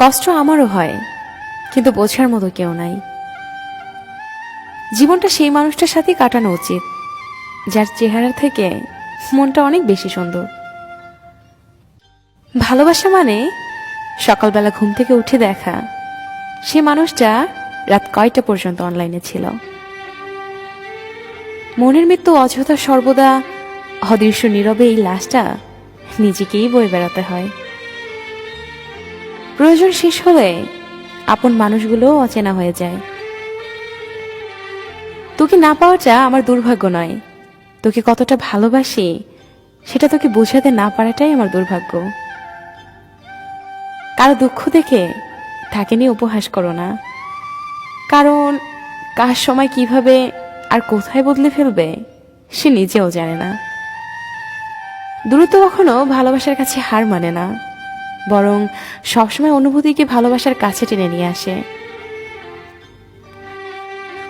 কষ্ট আমারও হয়, কিন্তু বোঝার মতো কেউ নাই। জীবনটা সেই মানুষটার সাথে কাটানো উচিত যার চেহারা থেকে মনটা অনেক বেশি সুন্দর। ভালোবাসা মানে সকালবেলা ঘুম থেকে উঠে দেখা সে মানুষটা রাত কয়টা পর্যন্ত অনলাইনে ছিল। মনের মৃত্যু অযথা সর্বদা অদৃশ্য নীরবে এই লাশটা নিজেকেই বয়ে বেড়াতে হয়। প্রয়োজন শেষ হলে আপন মানুষগুলো অচেনা হয়ে যায়। তোকে না পাওয়াটা আমার দুর্ভাগ্য নয়, তোকে কতটা ভালোবাসি সেটা তোকে বোঝাতে না পারাটাই আমার দুর্ভাগ্য। কারো দুঃখ দেখে তাকে নিয়ে উপহাস করো না, কারণ কার সময় কিভাবে আর কোথায় বদলে ফেলবে সে নিজেও জানে না। দূরত্ব কখনো ভালোবাসার কাছে হার মানে না, বরং সবসময় অনুভূতিকে ভালোবাসার কাছে টেনে নিয়ে আসে।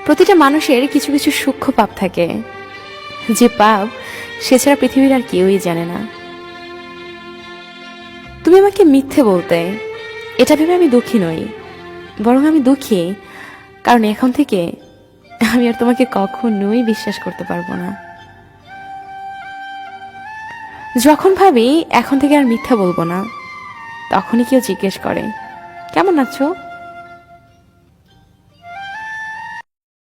প্রতিটা মানুষের কিছু কিছু সূক্ষ্ম পাপ থাকে, যে পাপ সে ছাড়া পৃথিবীর আর কেউই জানে না। তুমি আমাকে মিথ্যে বলতে, এটা ভেবে আমি দুঃখী নই, বরং আমি দুঃখী কারণ এখন থেকে আমি আর তোমাকে কখনোই বিশ্বাস করতে পারবো না। যখন ভাবি এখন থেকে আর মিথ্যা বলবো না, তখনই কেউ জিজ্ঞেস করে কেমন আছো,